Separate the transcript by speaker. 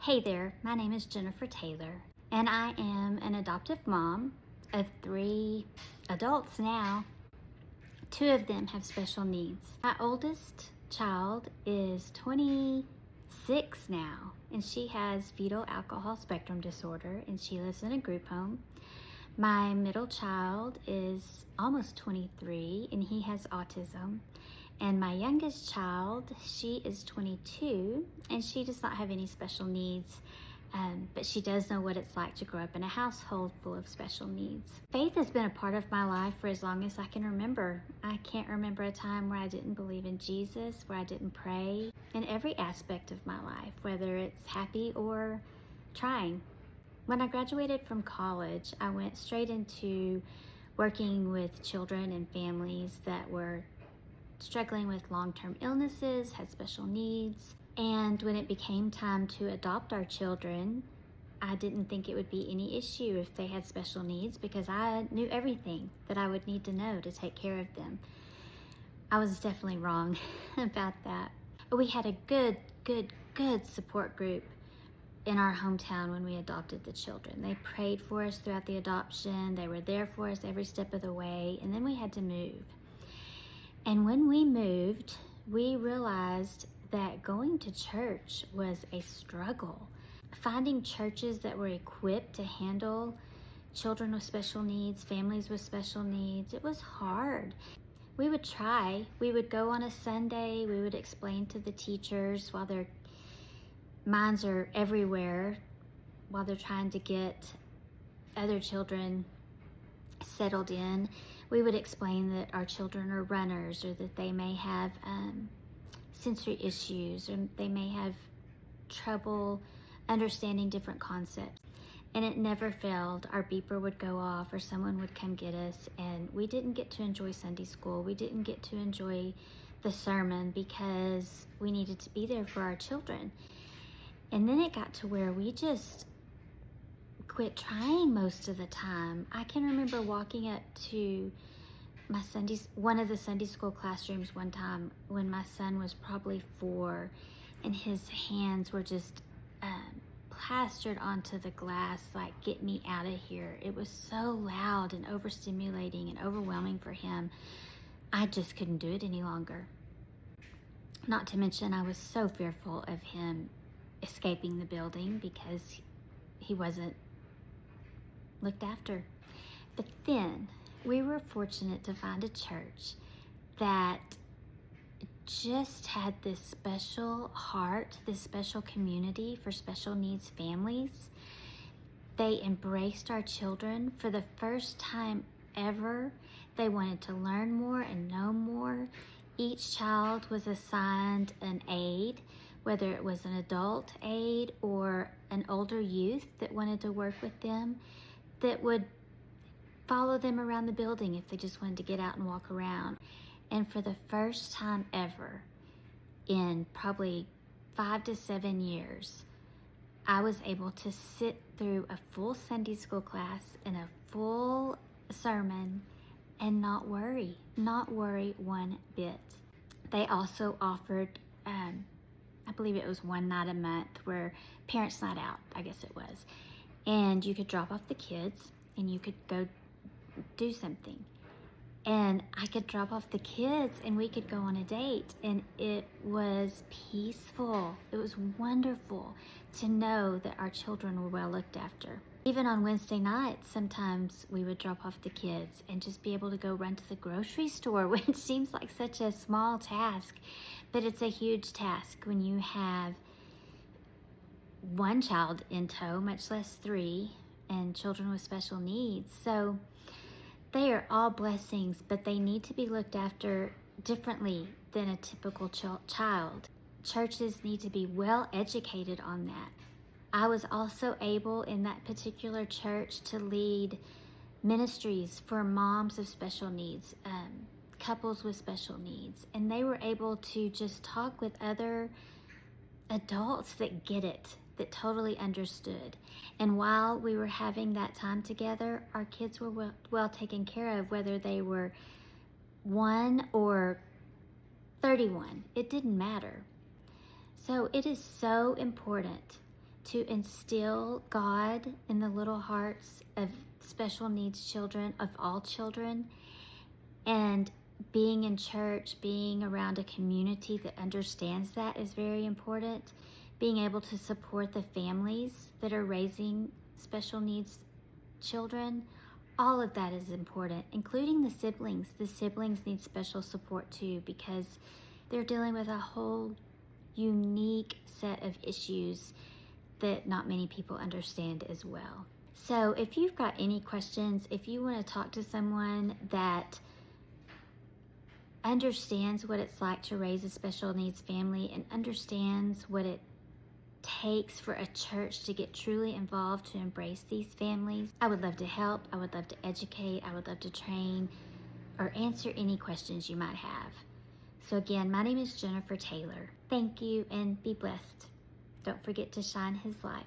Speaker 1: Hey there, my name is Jennifer Taylor, and I am an adoptive mom of 3 adults now. 2 of them have special needs. My oldest child is 26 now, and she has fetal alcohol spectrum disorder, and she lives in a group home. My middle child is almost 23, and he has autism. And my youngest child, she is 22, and she does not have any special needs, but she does know what it's like to grow up in a household full of special needs. Faith has been a part of my life for as long as I can remember. I can't remember a time where I didn't believe in Jesus, where I didn't pray, in every aspect of my life, whether it's happy or trying. When I graduated from college, I went straight into working with children and families that were struggling with long-term illnesses, had special needs. And when it became time to adopt our children, I didn't think it would be any issue if they had special needs because I knew everything that I would need to know to take care of them. I was definitely wrong about that. We had a good support group in our hometown when we adopted the children. They prayed for us throughout the adoption. They were there for us every step of the way. And then we had to move. And when we moved, we realized that going to church was a struggle. Finding churches that were equipped to handle children with special needs, families with special needs, it was hard. We would try. We would go on a Sunday. We would explain to the teachers while their minds are everywhere, while they're trying to get other children settled in. We would explain that our children are runners, or that they may have sensory issues, or they may have trouble understanding different concepts. And it never failed. Our beeper would go off, or someone would come get us, and we didn't get to enjoy Sunday school. We didn't get to enjoy the sermon because we needed to be there for our children. And then it got to where we just quit trying most of the time. I can remember walking up to one of the Sunday school classrooms one time when my son was probably 4, and his hands were just plastered onto the glass like, get me out of here. It was so loud and overstimulating and overwhelming for him. I just couldn't do it any longer. Not to mention, I was so fearful of him escaping the building because he wasn't looked after. But then we were fortunate to find a church that just had this special heart, this special community for special needs families. They embraced our children for the first time ever. They wanted to learn more and know more. Each child was assigned an aide, whether it was an adult aide or an older youth that wanted to work with them, that would follow them around the building if they just wanted to get out and walk around. And for the first time ever, in probably 5 to 7 years, I was able to sit through a full Sunday school class and a full sermon and not worry one bit. They also offered, I believe it was one night a month, where parents' night out, I guess it was. And you could drop off the kids and you could go do something. And I could drop off the kids and we could go on a date, and it was peaceful. It was wonderful to know that our children were well looked after. Even on Wednesday nights, sometimes we would drop off the kids and just be able to go run to the grocery store, which seems like such a small task, but it's a huge task when you have one child in tow, much less 3, and children with special needs. So they are all blessings, but they need to be looked after differently than a typical child. Churches need to be well educated on that. I was also able in that particular church to lead ministries for moms of special needs, couples with special needs, and they were able to just talk with other adults that get it, that totally understood. And while we were having that time together, our kids were well taken care of, whether they were 1 or 31. It didn't matter. So it is so important to instill God in the little hearts of special needs children, of all children. And being in church, being around a community that understands that is very important. Being able to support the families that are raising special needs children, all of that is important, including the siblings. The siblings need special support too, because they're dealing with a whole unique set of issues that not many people understand as well. So if you've got any questions, if you want to talk to someone that understands what it's like to raise a special needs family and understands what it takes for a church to get truly involved to embrace these families, I would love to help. I would love to educate. I would love to train or answer any questions you might have. So again, my name is Jennifer Taylor. Thank you and be blessed. Don't forget to shine His light.